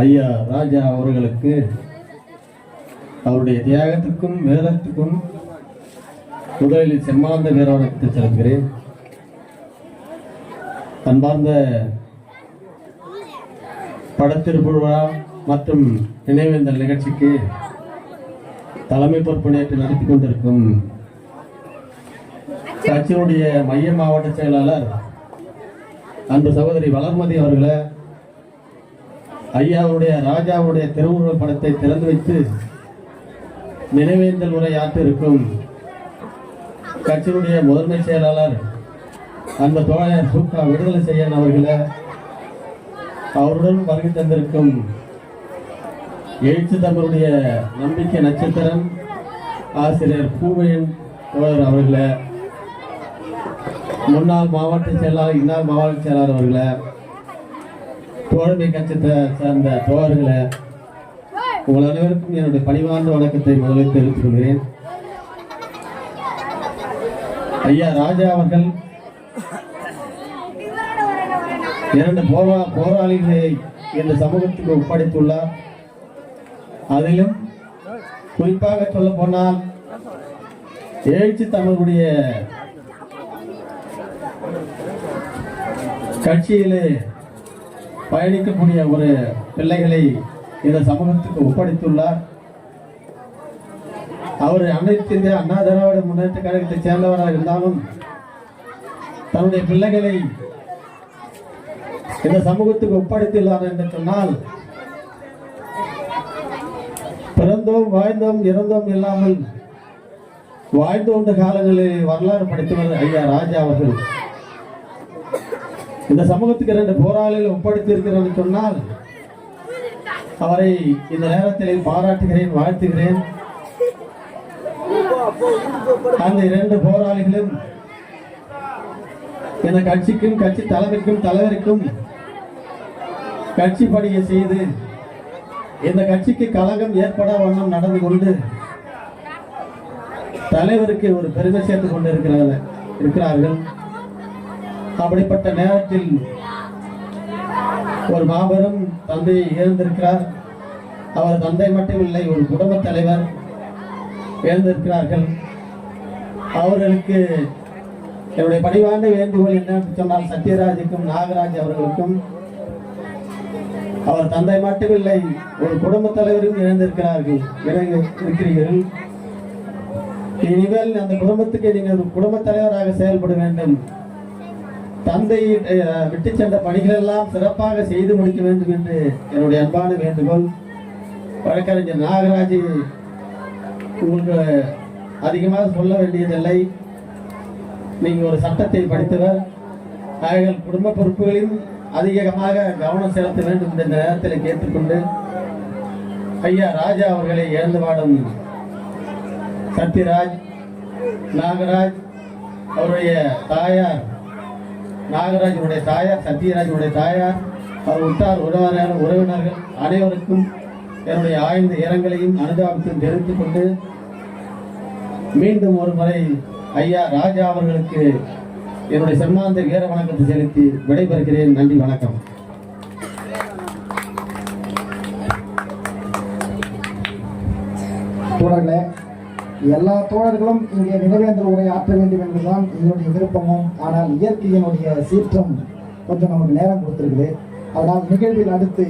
ஐயா ராஜா அவர்களுக்கு அவருடைய தியாகத்துக்கும் வீரத்துக்கும் முதலில் செம்மாந்த வீரவணக்கத்தை செலுத்துகிறேன். அன்பார்ந்த படத்திருப்புழா மற்றும் நினைவேந்தல் நிகழ்ச்சிக்கு தலைமை பொறுப்பேற்று நடத்தி கொண்டிருக்கும் கட்சியினுடைய மைய மாவட்ட செயலாளர் அன்பு சகோதரி வளர்மதி அவர்களை, ஐயாவுடைய ராஜாவுடைய திருவுருவ படத்தை திறந்து வைத்து நினைவேந்தல் உரை ஆற்றிருக்கும் கட்சியினுடைய முதன்மை செயலாளர் அந்த தோழர் சூக்கா விடுதலை செய்யன் அவர்களை, அவருடன் வருகை தந்திருக்கும் எழுச்சி தமிழுடைய நம்பிக்கை நட்சத்திரம் ஆசிரியர் பூவையன் தோழர் அவர்களை, முன்னாள் மாவட்ட செயலாளர் இந்நாள் மாவட்ட செயலாளர் அவர்களை, தோழமை கட்சத்தை சார்ந்த தோழர்களை, உங்கள் அனைவருக்கும் என்னுடைய பணிவார்ந்த வணக்கத்தை முதலில் தெரிவித்துக் கொள்கிறேன். ஐயா ராஜா அவர்கள் 2 போராளிகளை இந்த சமூகத்துக்கு ஒப்படைத்துள்ளார். அதிலும் குறிப்பாக சொல்ல போனால் எழுச்சி தமிழுடைய கட்சியிலே பயணிக்கக்கூடிய ஒரு பிள்ளைகளை இந்த சமூகத்துக்கு ஒப்படைத்துள்ளார். அவர் அனைத்து இந்திய அண்ணா திராவிட முன்னேற்ற கழகத்தை சேர்ந்தவராக இருந்தாலும் தன்னுடைய பிள்ளைகளை இந்த சமூகத்துக்கு ஒப்படைத்துள்ளார் என்று சொன்னால், பிறந்தோம் வாழ்ந்தோம் இறந்தோம் இல்லாமல் வாழ்ந்து கொண்ட காலங்களில் வரலாறு படைத்தவர் ஐயா ராஜா அவர்கள். இந்த சமூகத்துக்கு 2 போராளிகள் ஒப்படைத்திருக்கிறார் என்று சொன்னால் அவரை இந்த நேரத்தில் பாராட்டுகிறேன், வாழ்த்துகிறேன். அந்த 2 போராளிகளும் இந்த கட்சிக்கும் கட்சி தலைமைக்கும் தலைவருக்கும் கட்சி பணியை செய்து இந்த கட்சிக்கு கலகம் ஏற்பட வண்ணம் நடந்து கொண்டு தலைவருக்கு ஒரு பெருமை சேர்த்துக் கொண்டு இருக்கிறார்கள். அப்படிப்பட்ட நேரத்தில் ஒரு மாபெரும் தந்தையை இழந்திருக்கிறார். அவர் தந்தை மட்டுமில்லை, ஒரு குடும்ப தலைவர் இழந்திருக்கிறார்கள். அவர்களுக்கு என்னுடைய பணிவான வேண்டுகோள் என்னன்னு சொன்னால், சத்யராஜுக்கும் நாகராஜ் அவர்களுக்கும் அவர் தந்தை மட்டுமில்லை, ஒரு குடும்ப தலைவரும் இழந்திருக்கிறீர்கள். இனிமேல் அந்த குடும்பத்துக்கு நீங்கள் ஒரு குடும்ப தலைவராக செயல்பட வேண்டும். தந்தை விட்டு சென்ற பணிகள் எல்லாம் சிறப்பாக செய்து முடிக்க வேண்டும் என்று என்னுடைய அன்பான வேண்டுகோள். வழக்கறிஞர் நாகராஜ், உங்களுக்கு அதிகமாக சொல்ல வேண்டியதில்லை. நீங்கள் ஒரு சட்டத்தை படித்தவர். அவர்கள் குடும்ப பொறுப்புகளில் அதிகமாக கவனம் செலுத்த வேண்டும் என்ற நேரத்தில் கேட்டுக்கொண்டு, ஐயா ராஜா அவர்களை இழந்து வாடும் சத்யராஜ், நாகராஜ் அவருடைய தாயார், நாகராஜனுடைய தாயார், சத்யராஜனுடைய தாயார், அவர் உற்றார் உறவினர்கள் அனைவருக்கும் என்னுடைய ஆழ்ந்த இரங்கலையும் அனுதாபத்தையும் தெரிவித்துக் கொண்டு, மீண்டும் ஒரு முறை ஐயா ராஜா அவர்களுக்கு என்னுடைய செம்மாந்த வீர வணக்கத்தை செலுத்தி விடைபெறுகிறேன். நன்றி, வணக்கம். தோழர்களே, எல்லா தோழர்களும் இங்கே நினைவேந்தல் உரை ஆற்ற வேண்டும் என்பதுதான் என்னுடைய விருப்பமும். ஆனால் இயற்கையினுடைய சீற்றம் கொஞ்சம் நமக்கு நேரம் கொடுத்திருக்குது. அதனால் நிகழ்வில் அடுத்து